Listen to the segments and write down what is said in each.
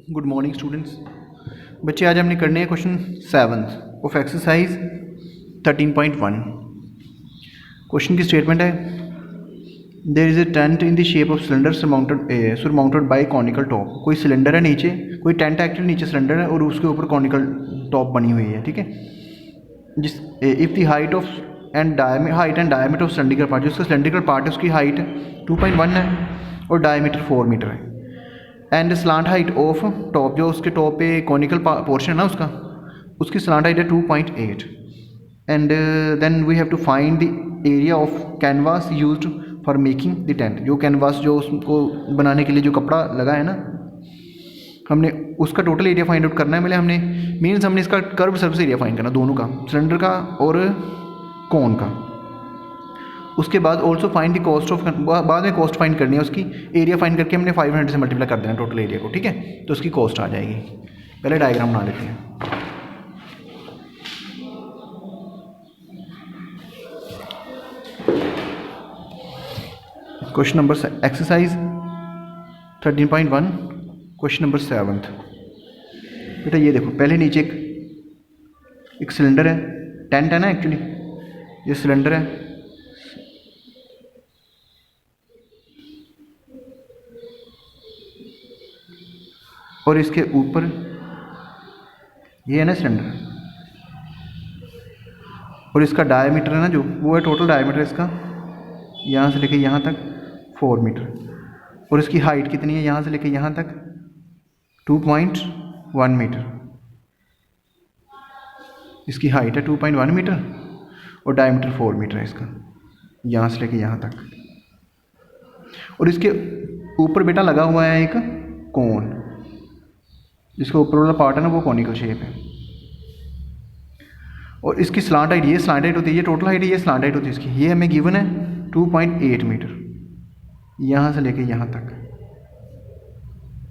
Good morning students. बच्चे आज हमने करने हैं क्वेश्चन 7 ऑफ एक्सरसाइज 13.1। क्वेश्चन की स्टेटमेंट है, there is a tent in the shape of cylinder surmounted by conical top. कोई सिलेंडर है नीचे, कोई टेंट है एक्चुअली, नीचे सिलेंडर है और उसके ऊपर कॉनिकल टॉप बनी हुई है, ठीक है। जिस if the height and diameter of cylindrical part, जो उसका सिलेंड्रिकल पार्ट है उसकी हाइट 2.1 है और डायमीटर 4 मीटर है। And slant height of top, जो उसके टॉप पे कॉनिकल पोर्शन है ना उसकी स्लांट हाइट है 2.8। And then we have to find the area of canvas used for making the tent. जो कैनवास जो उसको बनाने के लिए जो कपड़ा लगा है ना, हमने उसका टोटल एरिया फाइंड आउट करना है। पहले हमने इसका कर्व सरफेस एरिया फाइंड करना, दोनों का, सिलेंडर का और कोन का। उसके बाद also find the cost of, बाद में कॉस्ट फाइंड करनी है उसकी। एरिया फाइंड करके हमने 500 से मल्टीप्लाई कर देना टोटल एरिया को, ठीक है। तो उसकी कॉस्ट आ जाएगी। पहले डायग्राम बना लेते हैं। Question number exercise 13.1 question number 7। बेटा ये देखो, पहले नीचे एक सिलेंडर है, टेंट है ना एक्चुअली, ये सिलेंडर है। और इसके ऊपर ये है ना सिलेंडर, और इसका डायमीटर है ना जो, वो है टोटल डायमीटर इसका यहाँ से लेके यहाँ तक 4 मीटर। और इसकी हाइट कितनी है यहाँ से लेके यहाँ तक 2.1 मीटर। इसकी हाइट है 2.1 मीटर और डायमीटर 4 मीटर है इसका, यहाँ से लेके यहाँ तक। और इसके ऊपर बेटा लगा हुआ है एक कोन, जिसका ऊपर वाला पार्ट है ना वो कॉनिकल शेप है। और इसकी स्लांट हाइट, ये स्लांट हाइट होती है, ये टोटल हाइट है, ये स्लांट हाइट होती है इसकी। ये हमें गिवन है 2.8 मीटर, यहाँ से लेके यहाँ तक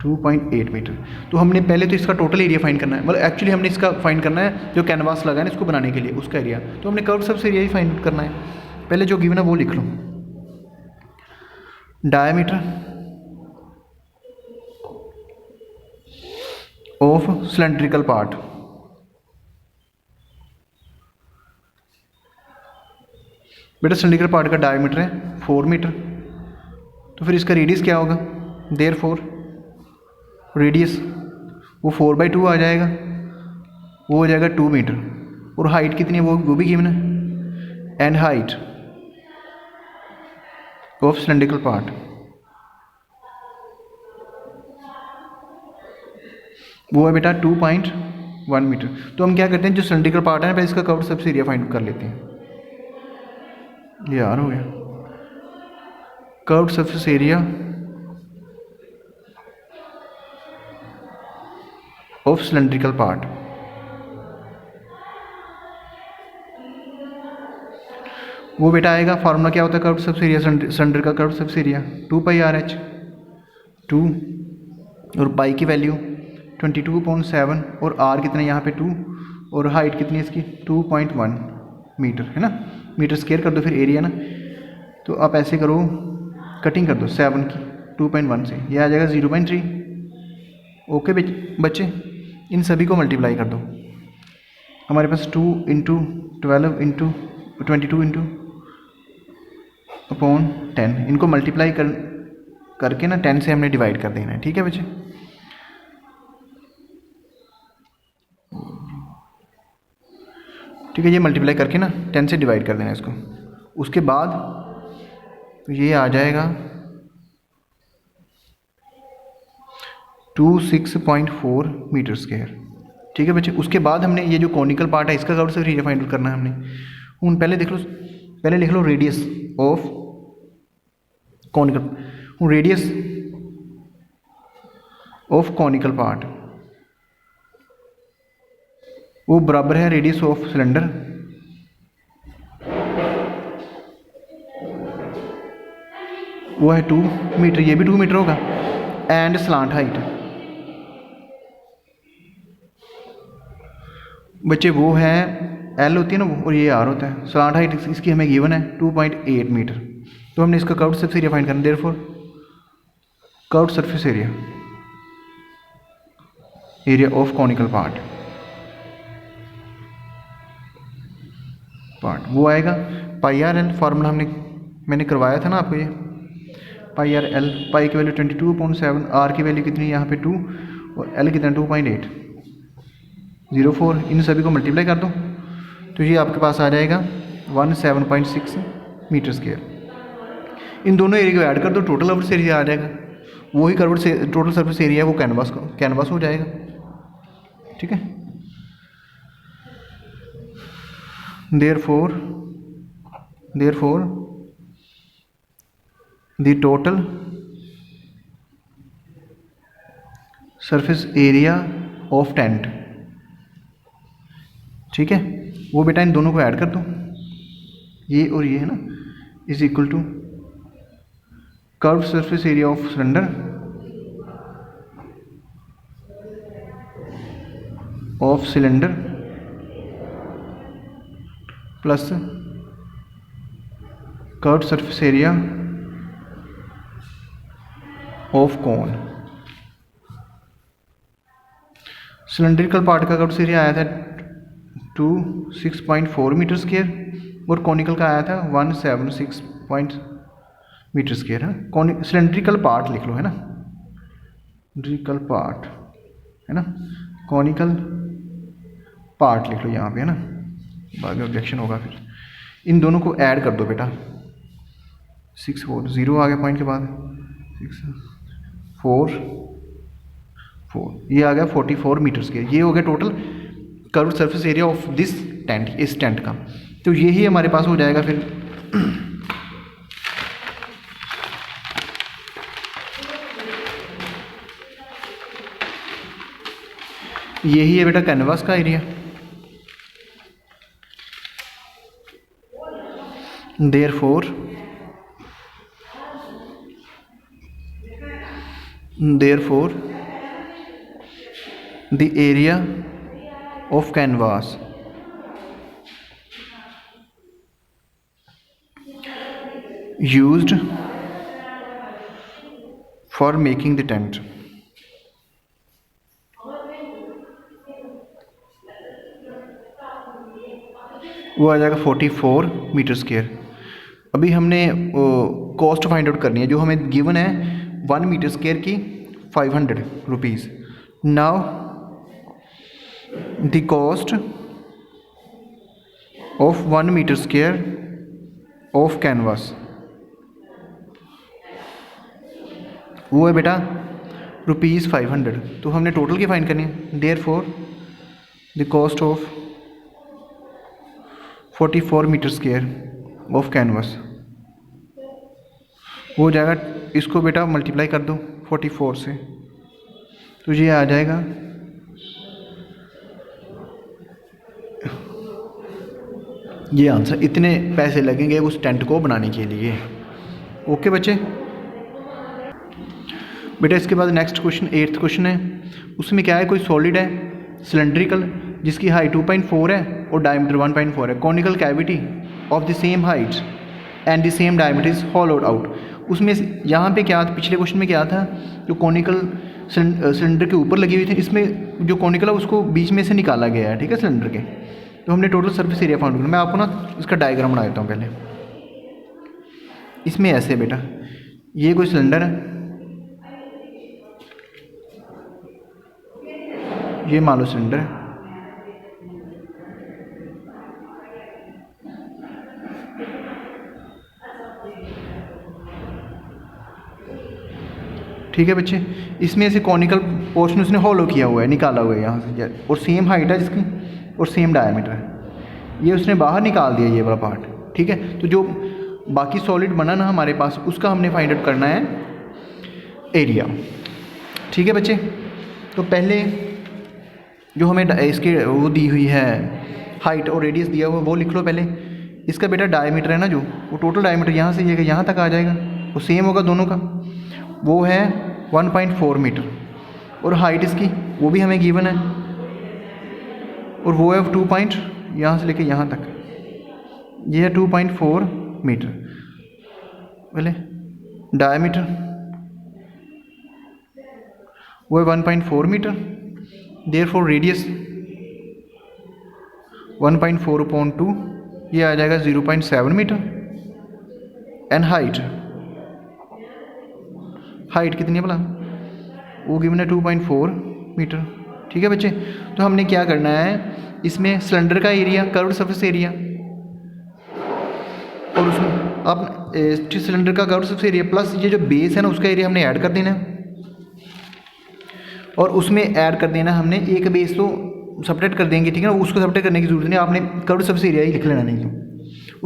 2.8 मीटर। तो हमने पहले तो इसका टोटल एरिया फाइंड करना है, मतलब एक्चुअली हमने इसका फाइंड करना है जो कैनवास लगा है ना इसको बनाने के लिए, उसका एरिया। तो हमने कर्व सबसे एरिया ही फाइंड करना है। पहले जो गिवन है वो लिख लो, डायमीटर ऑफ सिलेंड्रिकल पार्ट। बेटा सिलेंड्रिकल पार्ट का डायमीटर है 4 मीटर, तो फिर इसका रेडियस क्या होगा, देयरफॉर रेडियस वो 4/2 आ जाएगा, वो हो जाएगा 2 मीटर। और हाइट कितनी है वो भी गिवन है। And height of cylindrical part वो है बेटा 2.1 मीटर। तो हम क्या करते हैं, जो सिलेंड्रिकल पार्ट है ना, पहले इसका कर्व्ड सरफेस एरिया फाइंड कर लेते हैं। ये यार हो गया curved surface area of cylindrical part. वो बेटा आएगा, फार्मूला क्या होता है कर्व्ड सरफेस एरिया, सिलेंडर का कर्व्ड सरफेस एरिया 2πRh, 2 और पाई की वैल्यू 22.7 और r कितना यहाँ पे 2 और हाइट कितनी है इसकी 2.1 मीटर है ना। मीटर स्क्वायर कर दो फिर एरिया ना, तो आप ऐसे करो, कटिंग कर दो 7 की 2.1 से, ये आ जाएगा 0.3। ओके बच्चे, इन सभी को मल्टीप्लाई कर दो। हमारे पास 2 × 12 × 22 / 10, इनको मल्टीप्लाई करके ना 10 से हमने डिवाइड कर देना है, ठीक है बच्चे। ठीक है, ये मल्टीप्लाई करके ना 10 से डिवाइड कर देना इसको। उसके बाद तो ये आ जाएगा 26.4 मीटर स्क्वायर, ठीक है बच्चे। उसके बाद हमने ये जो कॉनिकल पार्ट है इसका कर्व से एरिया फाइंड आउट करना है हमने। पहले लिख लो radius of conical, radius of conical part वो बराबर है रेडियस ऑफ सिलेंडर वो है 2 मीटर, ये भी 2 मीटर होगा। एंड स्लांट हाइट बच्चे वो है L होती है ना वो, और ये R होता है। स्लांट हाइट इसकी हमें गिवन है 2.8 मीटर। तो हमने इसका कर्व्ड सरफेस एरिया फाइंड करना, therefore curved surface area area of conical part वो आएगा पाई आर एल। फार्मूला मैंने करवाया था ना आपको, ये पाई आर एल, पाई की वैल्यू 22/7, आर की वैल्यू कितनी यहाँ पे 2 और एल कितना 2.804। इन सभी को मल्टीप्लाई कर दो तो ये आपके पास आ जाएगा 17.6 मीटर स्क्वायर। इन दोनों एरिया को ऐड कर दो, टोटल सर्फेस एरिया आ जाएगा। वही कर्व्ड से टोटल सर्फेस एरिया है वो कैनवास हो जाएगा। ठीक है, therefore the total surface area of tent, ठीक है, वो बेटा इन दोनों को ऐड कर दो, ये और ये है ना, is equal to curve surface area of cylinder plus curve surface area of cone. Cylindrical part का कर्व एरिया आया था 26.4 मीटर स्क्वायर और कॉनिकल का आया था 176 मीटर स्क्वायर है। सिलेंड्रिकल पार्ट लिख लो, है ना, सिलेंड्रिकल पार्ट है ना, कॉनिकल पार्ट लिख लो यहाँ पे, है ना, बाद में ऑब्जेक्शन होगा फिर। इन दोनों को ऐड कर दो बेटा, 6 4 0 आ गया पॉइंट के बाद, 6 4 4, ये आ गया 44 मीटर स्क्वायर। ये हो गया total curve surface area of this tent, इस टेंट का। तो यही हमारे पास हो जाएगा फिर यही है बेटा कैनवास का area. therefore the area of canvas used for making the tent वो आ जाएगा 44 मीटर स्क्वायर। अभी हमने कॉस्ट फाइंड आउट करनी है, जो हमें गिवन है 1 मीटर स्क्वायर की 500 rupees. Now the cost of 1 metre square of canvas वो है बेटा ₹500। तो हमने टोटल की फाइंड करनी है। Therefore the cost of 44 metre square of canvas हो जाएगा, इसको बेटा मल्टीप्लाई कर दो 44 से, तो ये आ जाएगा ये आंसर। इतने पैसे लगेंगे उस टेंट को बनाने के लिए। ओके बच्चे, बेटा इसके बाद नेक्स्ट क्वेश्चन 8th क्वेश्चन है। उसमें क्या है, कोई सॉलिड है सिलेंड्रिकल जिसकी हाइट 2.4 है और डायमीटर 1.4 है। Conical cavity of the same height and the same diameter is hollowed out. उसमें यहाँ पे क्या, पिछले क्वेश्चन में क्या था, जो कॉनिकल सिलेंडर के ऊपर लगी हुई थी, इसमें जो कॉनिकल है उसको बीच में से निकाला गया है, ठीक है, सिलेंडर के। तो हमने टोटल सरफेस एरिया फाउंड करना। मैं आपको ना इसका डायग्राम बना देता हूँ पहले। इसमें ऐसे बेटा, ये कोई सिलेंडर है, ये मान लो सिलेंडर है, ठीक है बच्चे। इसमें ऐसे कॉनिकल पोर्शन उसने हॉलो किया हुआ है, निकाला हुआ है यहाँ से, और सेम हाइट है जिसकी और सेम डायमीटर है। ये उसने बाहर निकाल दिया ये वाला पार्ट, ठीक है। तो जो बाकी सॉलिड बना ना हमारे पास, उसका हमने फाइंड आउट करना है एरिया, ठीक है बच्चे। तो पहले जो हमें इसकी वो दी हुई है हाइट और रेडियस दिया हुआ, वो लिख लो पहले। इसका बेटा डायमीटर है ना, जो वो टोटल डायमीटर यहाँ से ये यहाँ तक आ जाएगा, वो सेम होगा दोनों का, वो है 1.4 मीटर। और हाइट इसकी वो भी हमें गिवन है, और वो है 2 पॉइंट यहाँ से लेके यहाँ तक, ये है 2.4 मीटर। बोले डायमीटर वो है 1.4 मीटर, देयरफॉर रेडियस 1.4/2, ये आ जाएगा 0.7 मीटर। एंड हाइट कितनी है भला, वो गिवन है 2.4 मीटर। ठीक है बच्चे, तो हमने क्या करना है, इसमें सिलेंडर का एरिया, कर्व्ड सरफेस एरिया, और उसमें आप सिलेंडर का कर्व्ड सरफेस एरिया प्लस ये जो बेस है ना उसका एरिया हमने ऐड कर देना है। और उसमें ऐड कर देना हमने एक बेस तो सेपरेट कर देंगे, ठीक है ना, उसको सेपरेट करने की जरूरत नहीं, आपने कर्व्ड सरफेस एरिया ही लिख लेना नहीं तो।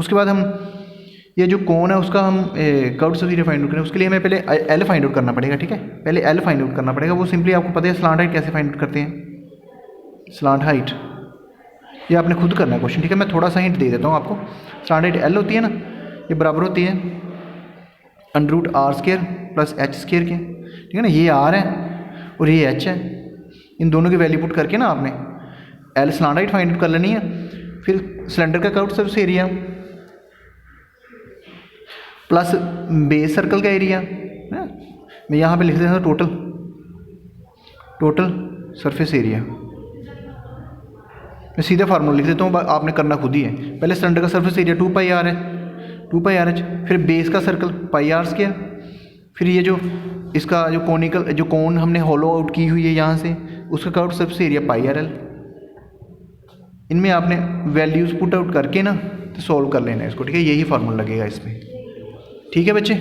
उसके बाद हम ये जो कोन है उसका हम curved surface area find out करें, उसके लिए हमें पहले एल फाइंड आउट करना पड़ेगा। ठीक है, पहले एल फाइंड आउट करना पड़ेगा। वो सिंपली आपको पता है स्लांट हाइट कैसे फाइंड आउट करते हैं। स्लांट हाइट ये आपने खुद करना है क्वेश्चन, ठीक है, मैं थोड़ा सा हिंट दे देता हूँ आपको। स्लांट हाइट एल होती है ना, ये बराबर होती है √r² + h² के, ठीक है ना। ये r है और ये h है, इन दोनों की वैल्यू पुट करके ना आपने L slant height find out कर लेनी है। फिर सिलेंडर का curved surface area plus base circle का एरिया है, मैं यहाँ पे लिख देता हूँ टोटल सरफेस एरिया। मैं सीधा फार्मूला लिख देता हूँ, आपने करना खुद ही है। पहले सिलेंडर का सरफेस एरिया 2πr है, 2πrh, फिर बेस का सर्कल πr², फिर ये जो इसका जो कोनिकल जो कोन हमने होलो आउट की हुई है यहाँ से, उसका कर्व्ड सरफेस एरिया πrl। इनमें आपने वैल्यूज़ पुट आउट करके ना तो सॉल्व कर लेना है इसको, ठीक है। यही फार्मूला लगेगा इसमें, ठीक है बच्चे।